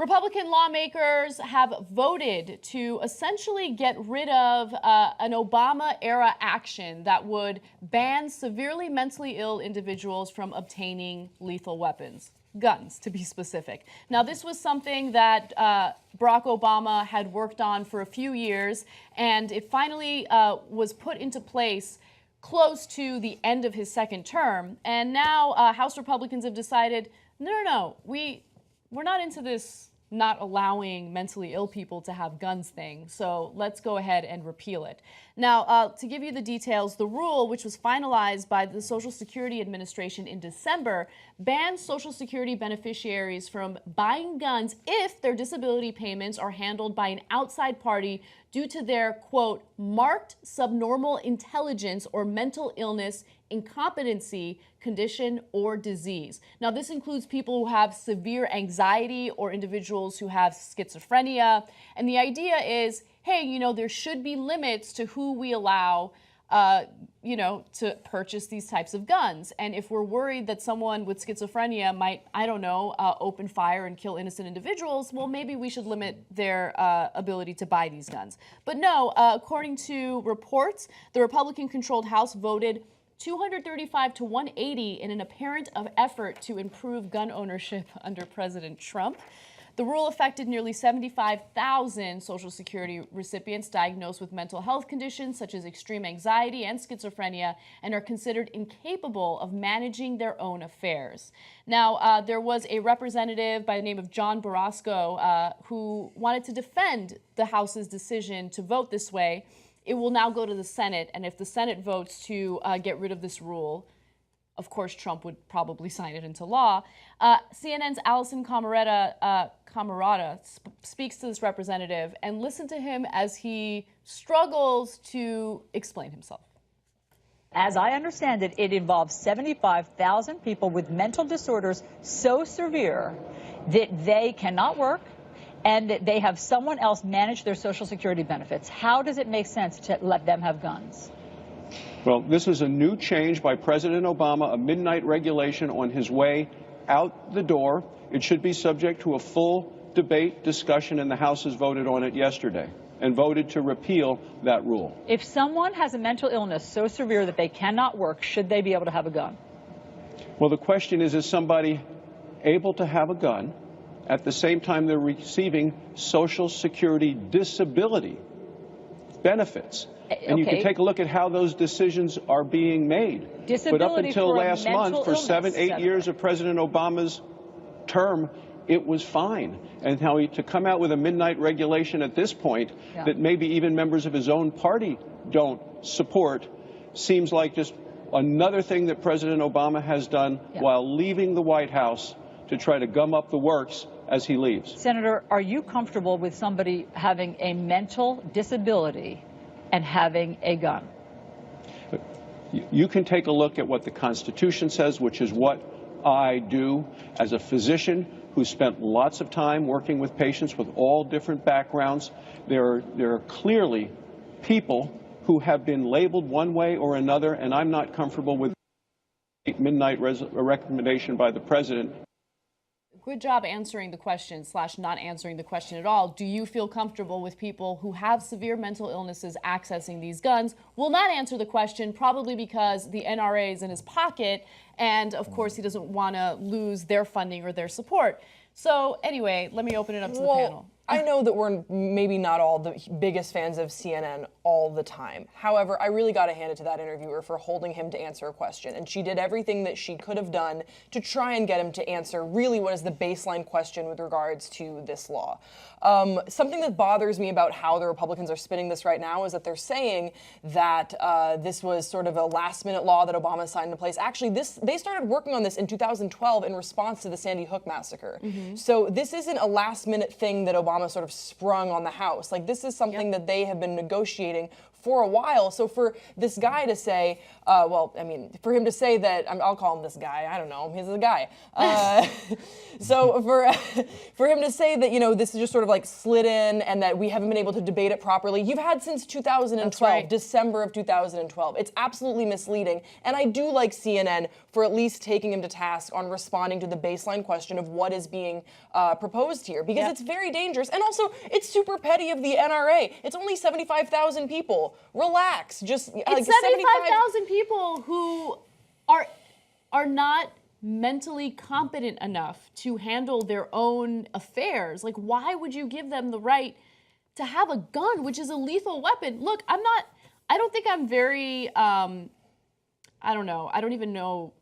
Republican lawmakers have voted to essentially get rid of an Obama-era action that would ban severely mentally ill individuals from obtaining lethal weapons. Guns, to be specific. Now, this was something that Barack Obama had worked on for a few years, and it finally was put into place close to the end of his second term. And now House Republicans have decided, no, we're not into this not allowing mentally ill people to have guns thing, so let's go ahead and repeal it. Now, to give you the details, the rule, which was finalized by the Social Security Administration in December, bans Social Security beneficiaries from buying guns if their disability payments are handled by an outside party due to their, quote, marked subnormal intelligence or mental illness, incompetency, condition, or disease. Now, this includes people who have severe anxiety or individuals who have schizophrenia. And the idea is, hey, there should be limits to who we allow, to purchase these types of guns. And if we're worried that someone with schizophrenia might, open fire and kill innocent individuals, well, maybe we should limit their ability to buy these guns. But no, according to reports, the Republican-controlled House voted 235 to 180 in an apparent effort to improve gun ownership under President Trump. The rule affected nearly 75,000 Social Security recipients diagnosed with mental health conditions such as extreme anxiety and schizophrenia and are considered incapable of managing their own affairs. Now, there was a representative by the name of John Barrasco who wanted to defend the House's decision to vote this way. It will now go to the Senate, and if the Senate votes to get rid of this rule, of course, Trump would probably sign it into law. CNN's Allison Camerata speaks to this representative, and listen to him as he struggles to explain himself. As I understand it, it involves 75,000 people with mental disorders so severe that they cannot work, and that they have someone else manage their Social Security benefits. How does it make sense to let them have guns? Well, this is a new change by President Obama, a midnight regulation on his way out the door. It should be subject to a full debate, discussion, and the House has voted on it yesterday and voted to repeal that rule. If someone has a mental illness so severe that they cannot work, should they be able to have a gun? Well, the question is somebody able to have a gun at the same time they're receiving Social Security disability benefits? And you can take a look at how those decisions are being made. But up until last month, for 7-8 years of President Obama's term, it was fine. And how to come out with a midnight regulation at this point that maybe even members of his own party don't support seems like just another thing that President Obama has done while leaving the White House to try to gum up the works as he leaves. Senator, are you comfortable with somebody having a mental disability and having a gun? You can take a look at what the Constitution says, which is what I do as a physician who spent lots of time working with patients with all different backgrounds. There are clearly people who have been labeled one way or another, and I'm not comfortable with midnight recommendation by the president. Good job answering the question / not answering the question at all. Do you feel comfortable with people who have severe mental illnesses accessing these guns? Will not answer the question, probably because the NRA is in his pocket, and of course he doesn't want to lose their funding or their support. So anyway, let me open it up to the panel. I know that we're maybe not all the biggest fans of CNN all the time. However, I really got to hand it to that interviewer for holding him to answer a question. And she did everything that she could have done to try and get him to answer really what is the baseline question with regards to this law. Something that bothers me about how the Republicans are spinning this right now is that they're saying that this was sort of a last-minute law that Obama signed into place. Actually, they started working on this in 2012 in response to the Sandy Hook massacre. So this isn't a last-minute thing that Obama sort of sprung on the House. Like, this is something that they have been negotiating for a while. So for this guy to say, for him to say that, I'll call him this guy, I don't know, he's the guy. So for him to say that, this is just sort of like slid in and that we haven't been able to debate it properly. You've had since 2012, December of 2012. It's absolutely misleading. And I do like CNN for at least taking him to task on responding to the baseline question of what is being proposed here, because it's very dangerous. And also, it's super petty of the NRA. It's only 75,000 people. Relax. Just It's like 75,000 people who are not mentally competent enough to handle their own affairs. Like, why would you give them the right to have a gun, which is a lethal weapon? Look, I don't think I'm very, I don't know, I don't even know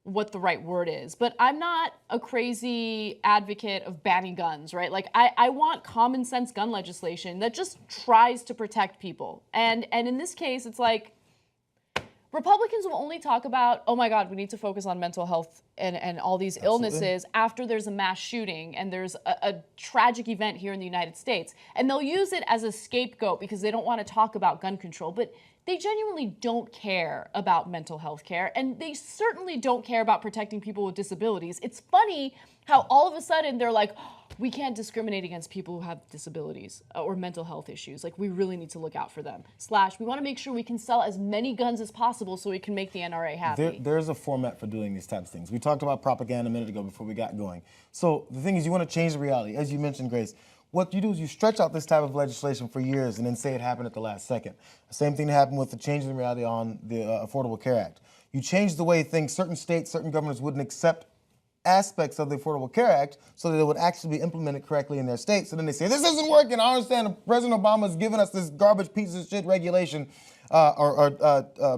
what the right word is, but I'm not a crazy advocate of banning guns, right? Like, I want common sense gun legislation that just tries to protect people. And in this case, it's like, Republicans will only talk about, oh my God, we need to focus on mental health and all these illnesses after there's a mass shooting and there's a tragic event here in the United States. And they'll use it as a scapegoat because they don't want to talk about gun control. But they genuinely don't care about mental health care, and they certainly don't care about protecting people with disabilities. It's funny how all of a sudden they're like, we can't discriminate against people who have disabilities or mental health issues. Like, we really need to look out for them. / we want to make sure we can sell as many guns as possible so we can make the NRA happy. There's a format for doing these types of things. We talked about propaganda a minute ago before we got going. So the thing is, you want to change the reality. As you mentioned, Grace, what you do is you stretch out this type of legislation for years and then say it happened at the last second. The same thing happened with the change in reality on the Affordable Care Act. You change the way things, certain states, certain governors wouldn't accept aspects of the Affordable Care Act so that it would actually be implemented correctly in their states. So then they say, this isn't working. I understand President Obama has given us this garbage piece of shit regulation or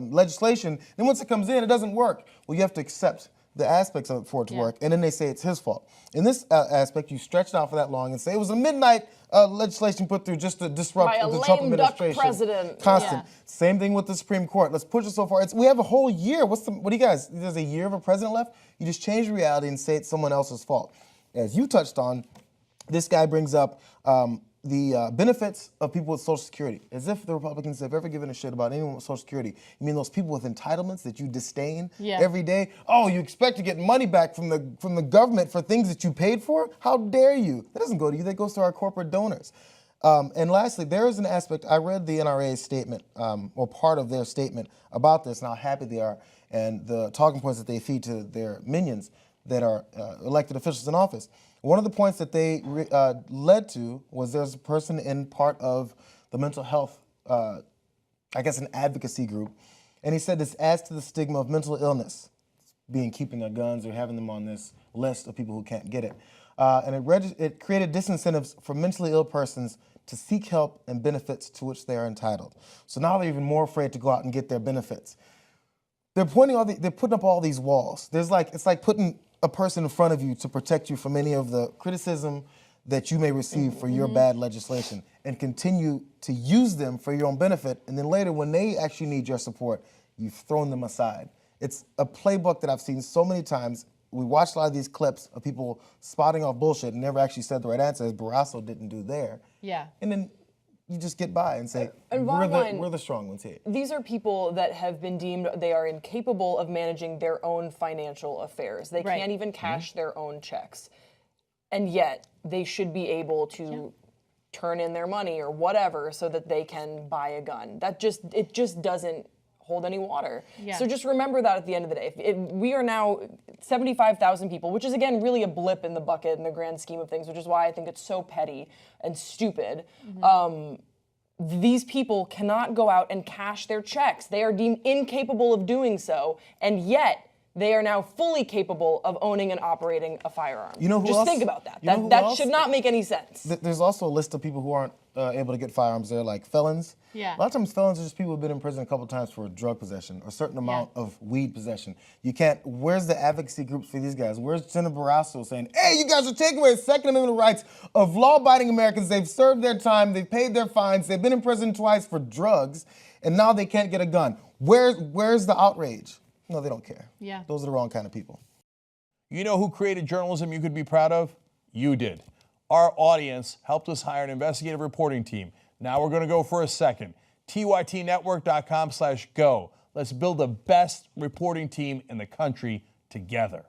legislation. Then once it comes in, it doesn't work. Well, you have to accept the aspects of it for it to work, and then they say it's his fault. In this aspect, you stretch it out for that long and say it was a midnight legislation put through just to disrupt by a the Trump lame duck administration. president. Constant. Same thing with the Supreme Court. Let's push it so far. We have a whole year. What do you guys? There's a year of a president left. You just change the reality and say it's someone else's fault. As you touched on, this guy brings up the benefits of people with Social Security, as if the Republicans have ever given a shit about anyone with Social Security. You mean those people with entitlements that you disdain every day? Oh, you expect to get money back from the government for things that you paid for? How dare you? That doesn't go to you. That goes to our corporate donors. And lastly, there is an aspect. I read the NRA's statement, or part of their statement about this, and how happy they are, and the talking points that they feed to their minions that are elected officials in office. One of the points that they led to was there's a person in part of the mental health, I guess an advocacy group, and he said this adds to the stigma of mental illness, being keeping their guns or having them on this list of people who can't get it. And it created disincentives for mentally ill persons to seek help and benefits to which they are entitled. So now they're even more afraid to go out and get their benefits. They're putting up all these walls. It's like putting a person in front of you to protect you from any of the criticism that you may receive for your bad legislation, and continue to use them for your own benefit. And then later, when they actually need your support, you've thrown them aside. It's a playbook that I've seen so many times. We watched a lot of these clips of people spotting off bullshit and never actually said the right answer, as Barrasso didn't do there. Yeah. And then you just get by and say, And we're the strong ones here. These are people that have been deemed they are incapable of managing their own financial affairs. They can't even cash their own checks. And yet they should be able to turn in their money or whatever so that they can buy a gun. It just doesn't hold any water. Yeah. So just remember that at the end of the day. We are now 75,000 people, which is, again, really a blip in the bucket in the grand scheme of things, which is why I think it's so petty and stupid. These people cannot go out and cash their checks. They are deemed incapable of doing so, and yet they are now fully capable of owning and operating a firearm. You know who Just else? think about that. You know who That else? should not make any sense. There's also a list of people who aren't able to get firearms. They're like felons. Yeah. A lot of times felons are just people who've been in prison a couple times for drug possession or a certain amount of weed possession. You can't, where's the advocacy groups for these guys? Where's Senator Barrasso saying, hey, you guys are taking away the Second Amendment rights of law-abiding Americans. They've served their time, they've paid their fines, they've been in prison twice for drugs, and now they can't get a gun. Where's the outrage? No, they don't care. Yeah. Those are the wrong kind of people. You know who created journalism you could be proud of? You did. Our audience helped us hire an investigative reporting team. Now we're going to go for a second. TYTnetwork.com/go. Let's build the best reporting team in the country together.